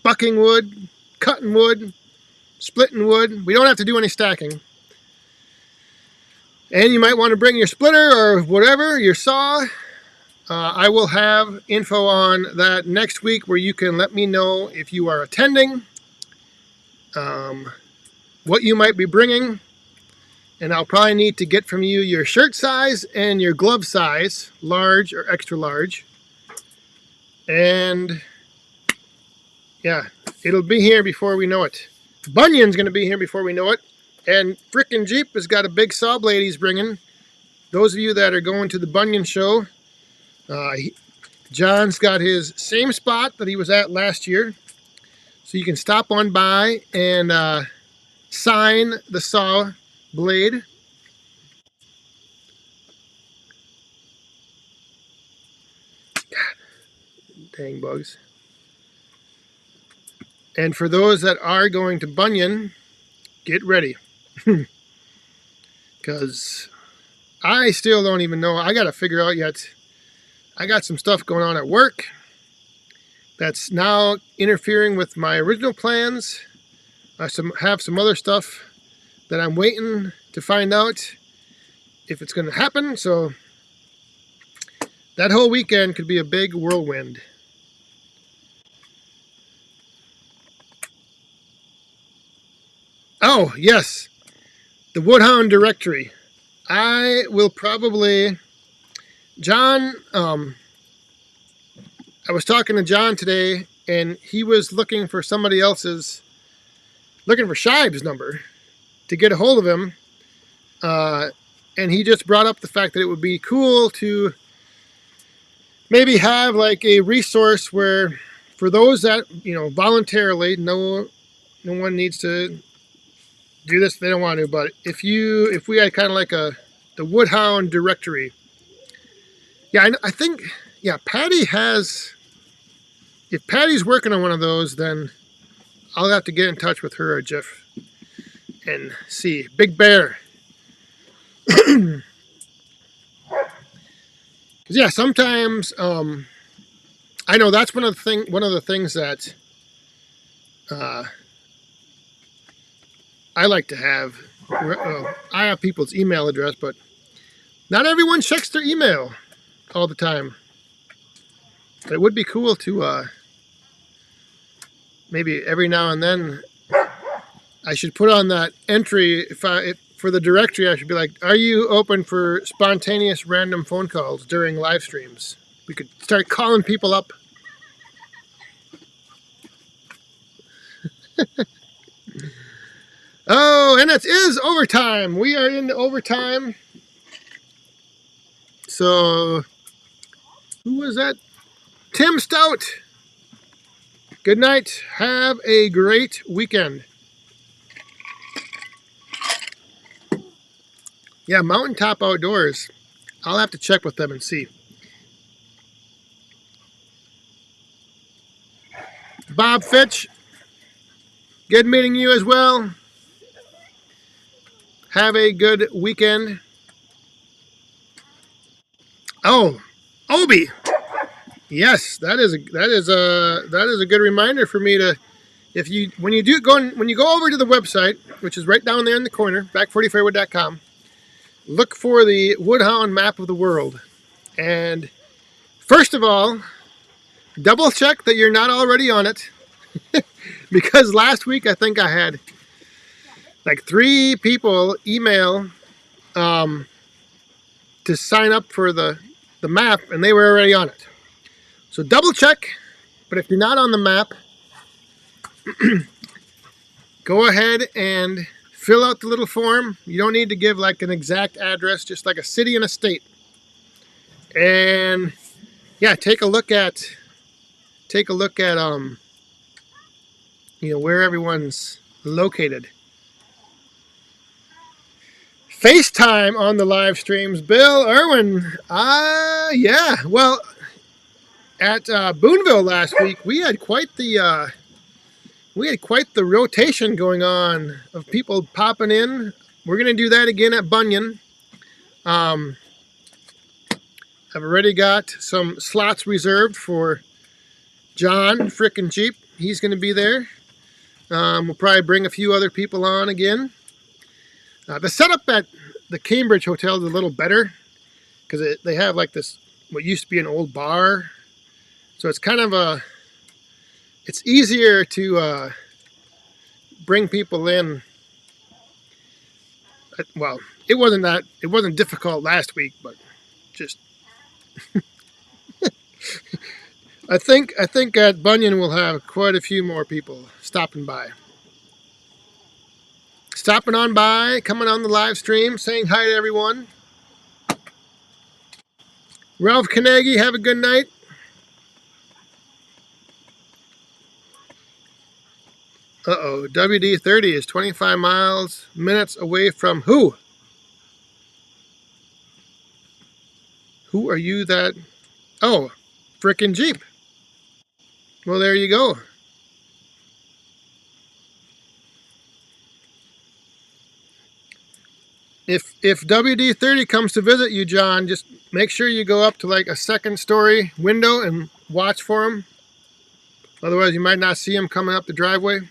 bucking wood, cutting wood, splitting wood, we don't have to do any stacking. And you might want to bring your splitter or whatever, your saw. I will have info on that next week where you can let me know if you are attending, what you might be bringing, and I'll probably need to get from you your shirt size and your glove size, large or extra large. And yeah, it'll be here before we know it. Bunyan's going to be here before we know it. And frickin' Jeep has got a big saw blade he's bringing. Those of you that are going to the Bunyan show, John's got his same spot that he was at last year. So you can stop on by and sign the saw blade. God, dang bugs. And for those that are going to Bunyan, get ready. Because I still don't even know. I got to figure out yet. I got some stuff going on at work that's now interfering with my original plans. I have some other stuff that I'm waiting to find out if it's going to happen. So that whole weekend could be a big whirlwind. Oh, yes. The Woodhound Directory. I will probably... John, I was talking to John today, and he was looking for somebody else's... looking for Shive's number to get a hold of him. And he just brought up the fact that it would be cool to maybe have like a resource where for those that, you know, voluntarily, no one needs to do this if they don't want to, but if we had kind of like the Woodhound Directory. Yeah, I think, yeah, Patty has, if Patty's working on one of those, then I'll have to get in touch with her or Jeff and see. Big Bear. Because, yeah, sometimes, I know that's one of the things that I like to have. I have people's email address, but not everyone checks their email all the time. But it would be cool to maybe every now and then I should put on that entry for the directory. I should be like, are you open for spontaneous random phone calls during live streams? We could start calling people up. Oh, and it is overtime. We are in overtime. So, who was that? Tim Stout. Good night. Have a great weekend. Yeah, Mountaintop Outdoors. I'll have to check with them and see. Bob Fitch. Good meeting you as well. Have a good weekend. Oh, Obi. Yes, that is a good reminder for me to, if you when you go over to the website, which is right down there in the corner, back40firewood.com, look for the Woodhound map of the world. And first of all, double check that you're not already on it. Because last week I think I had like 3 people email to sign up for the map, and they were already on it. So double check, but if you're not on the map, go ahead and fill out the little form. You don't need to give like an exact address, just like a city and a state. And yeah, take a look at where everyone's located. FaceTime on the live streams. Bill Irwin. Yeah. Well, at Boonville last week, we had quite the rotation going on of people popping in. We're gonna do that again at Bunyan. I've already got some slots reserved for John frickin' Jeep. He's gonna be there. We'll probably bring a few other people on again. The setup at the Cambridge Hotel is a little better because they have like this, what used to be an old bar. So it's kind of it's easier to bring people in. Well, it wasn't difficult last week, but just, I think at Bunyan we'll have quite a few more people stopping by. Stopping on by, coming on the live stream, saying hi to everyone. Ralph Carnegie, have a good night. Uh-oh, WD-30 is 25 minutes away from who? Who are you that? Oh, frickin' Jeep. Well, there you go. If WD-30 comes to visit you, John, just make sure you go up to like a 2nd story window and watch for him. Otherwise, you might not see him coming up the driveway.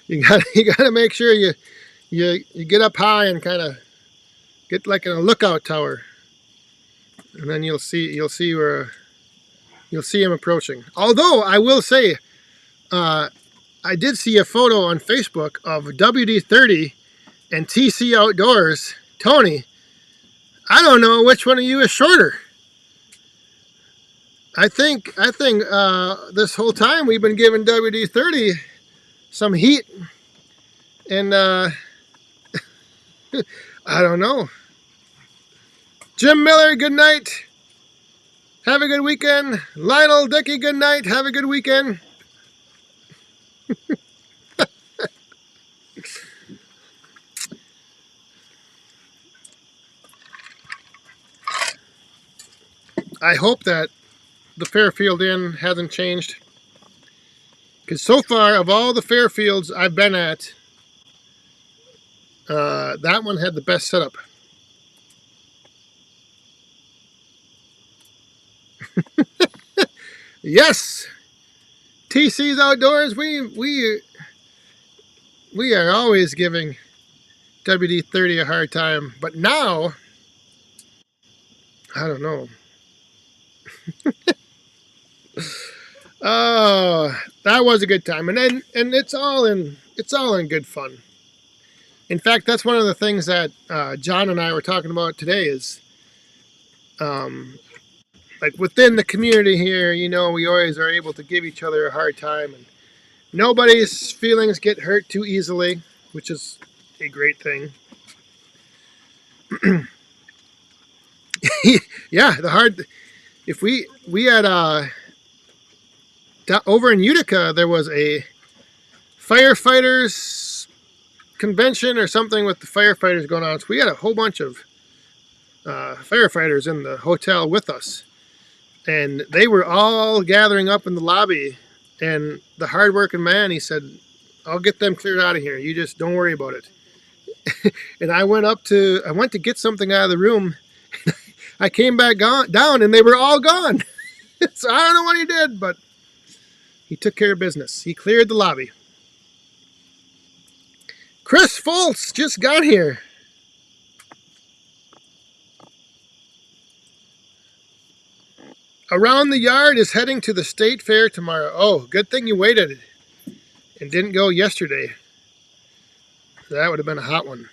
You gotta make sure you get up high and kind of get like in a lookout tower, and then you'll see him approaching. Although I will say, I did see a photo on Facebook of WD-30 and TC Outdoors. Tony, I don't know which one of you is shorter. I think this whole time we've been giving WD-30 some heat, and I don't know. Jim Miller, good night. Have a good weekend. Lionel Dickey, good night. Have a good weekend. I hope that the Fairfield Inn hasn't changed, because so far of all the Fairfields I've been at, that one had the best setup. Yes, TC's Outdoors. We are always giving WD-30 a hard time, but now I don't know. Oh, that was a good time, and it's all in good fun. In fact, that's one of the things that John and I were talking about today is like within the community here, we always are able to give each other a hard time, and nobody's feelings get hurt too easily, which is a great thing. Yeah, if we had over in Utica, there was a firefighters convention or something with the firefighters going on. So we had a whole bunch of firefighters in the hotel with us, and they were all gathering up in the lobby. And the hardworking man, he said, "I'll get them cleared out of here. You just don't worry about it." And I went to get something out of the room. I came back down, and they were all gone. So I don't know what he did, but he took care of business. He cleared the lobby. Chris Foltz just got here. Around the Yard is heading to the state fair tomorrow. Oh, good thing you waited and didn't go yesterday. That would have been a hot one.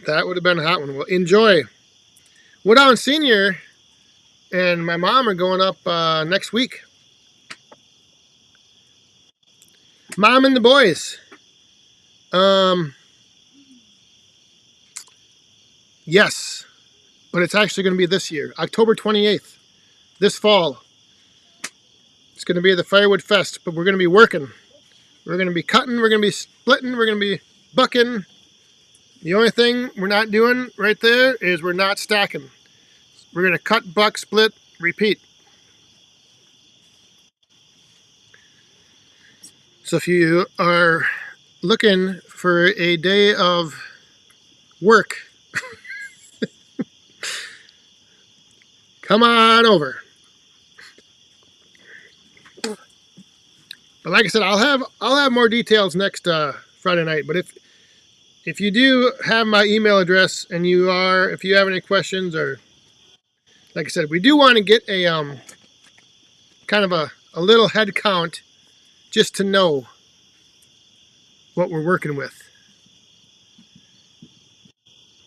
That would have been a hot one. Well, enjoy. Wooddown Senior and my mom are going up next week. Mom and the boys. Yes, but it's actually going to be this year, October 28th, this fall. It's going to be the Firewood Fest, but we're going to be working. We're going to be cutting, we're going to be splitting, we're going to be bucking. The only thing we're not doing right there is we're not stacking. We're going to cut, buck, split, repeat. So if you are looking for a day of work, come on over. But like I said, I'll have more details next Friday night. But if you do have my email address and if you have any questions, or like I said, we do want to get a kind of a little head count just to know what we're working with.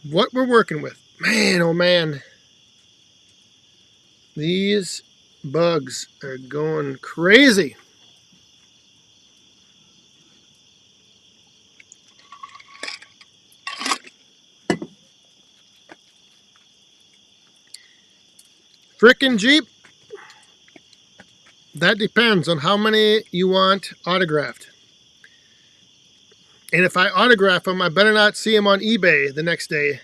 What we're working with. Man, oh man. These bugs are going crazy. Frickin' Jeep. That depends on how many you want autographed. And if I autograph them, I better not see them on eBay the next day.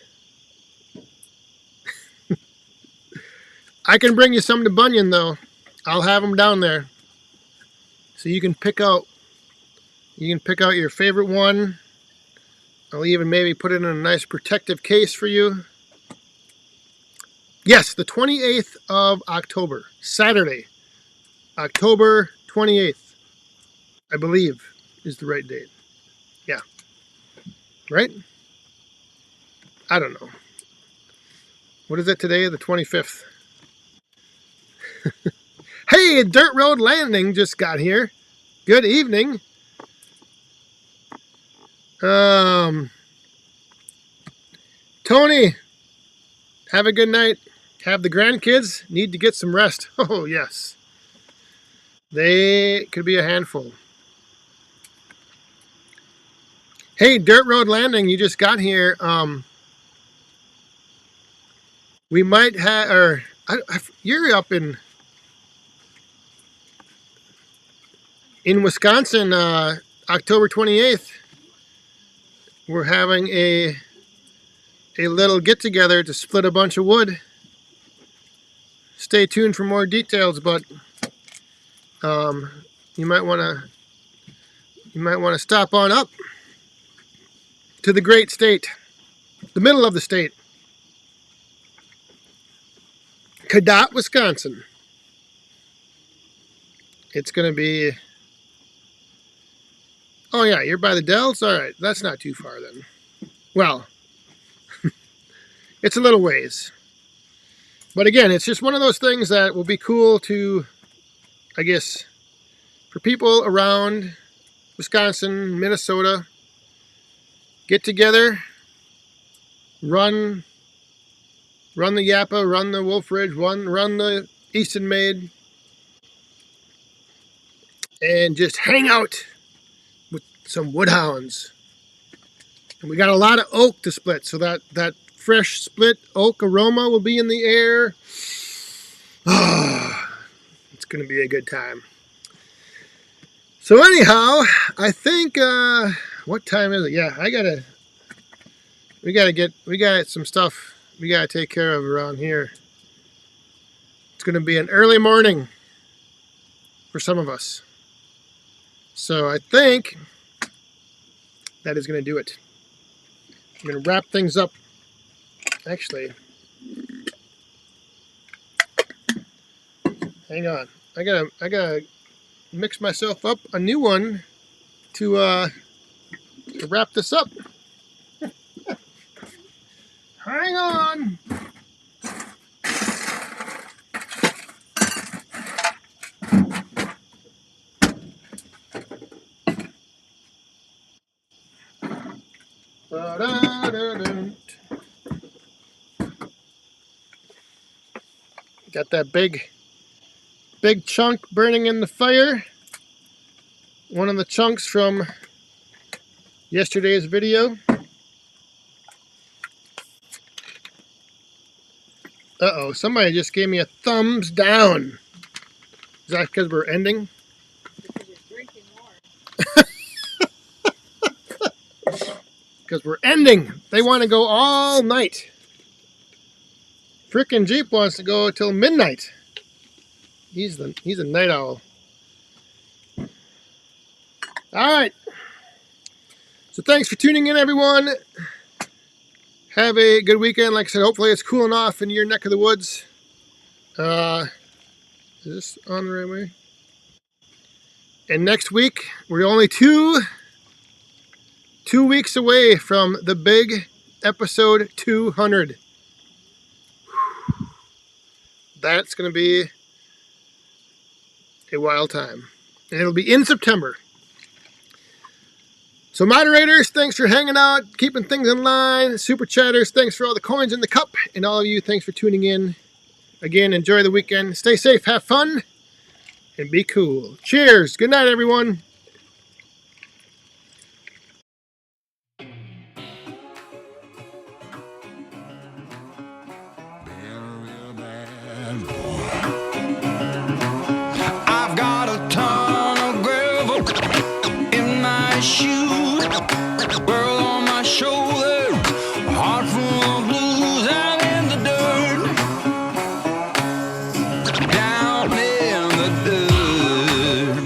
I can bring you some to Bunyan, though. I'll have them down there. So you can pick out your favorite one. I'll even maybe put it in a nice protective case for you. Yes, the 28th of October, Saturday, October 28th, I believe, is the right date. Yeah. Right? I don't know. What is it today? The 25th. Hey, Dirt Road Landing just got here. Good evening. Tony, have a good night. Have the grandkids need to get some rest. Oh, yes. They could be a handful. Hey, Dirt Road Landing, you just got here. We might have, or you're up in Wisconsin, October 28th. We're having a little get together to split a bunch of wood. Stay tuned for more details, but you might want to stop on up to the great state, the middle of the state, Cadott, Wisconsin. It's going to be, oh yeah, you're by the Dells? All right, that's not too far then. Well, it's a little ways. But again, it's just one of those things that will be cool to, I guess, for people around Wisconsin, Minnesota, get together, run the Yappa, run the Wolf Ridge, run the Easton Maid, and just hang out with some woodhounds. And we got a lot of oak to split, so that fresh split oak aroma will be in the air. It's going to be a good time. So anyhow, I think, what time is it? Yeah, we got some stuff we got to take care of around here. It's going to be an early morning for some of us. So I think that is going to do it. I'm going to wrap things up. Actually, hang on. I gotta mix myself up a new one to wrap this up. Hang on. Got that big chunk burning in the fire. One of the chunks from yesterday's video. Uh-oh, somebody just gave me a thumbs down. Is that because we're ending? Because you're drinking more. Because we're ending. They want to go all night. Frickin' Jeep wants to go till midnight. He's a night owl. Alright. So thanks for tuning in, everyone. Have a good weekend. Like I said, hopefully it's cooling off in your neck of the woods. Is this on the right way? And next week, we're only two weeks away from the big episode 200. That's going to be a wild time. And it'll be in September. So moderators, thanks for hanging out, keeping things in line. Super chatters, thanks for all the coins in the cup. And all of you, thanks for tuning in. Again, enjoy the weekend. Stay safe, have fun, and be cool. Cheers. Good night, everyone. I've got a ton of gravel in my shoes, world on my shoulder, heart full of blues. I'm in the dirt, down in the dirt.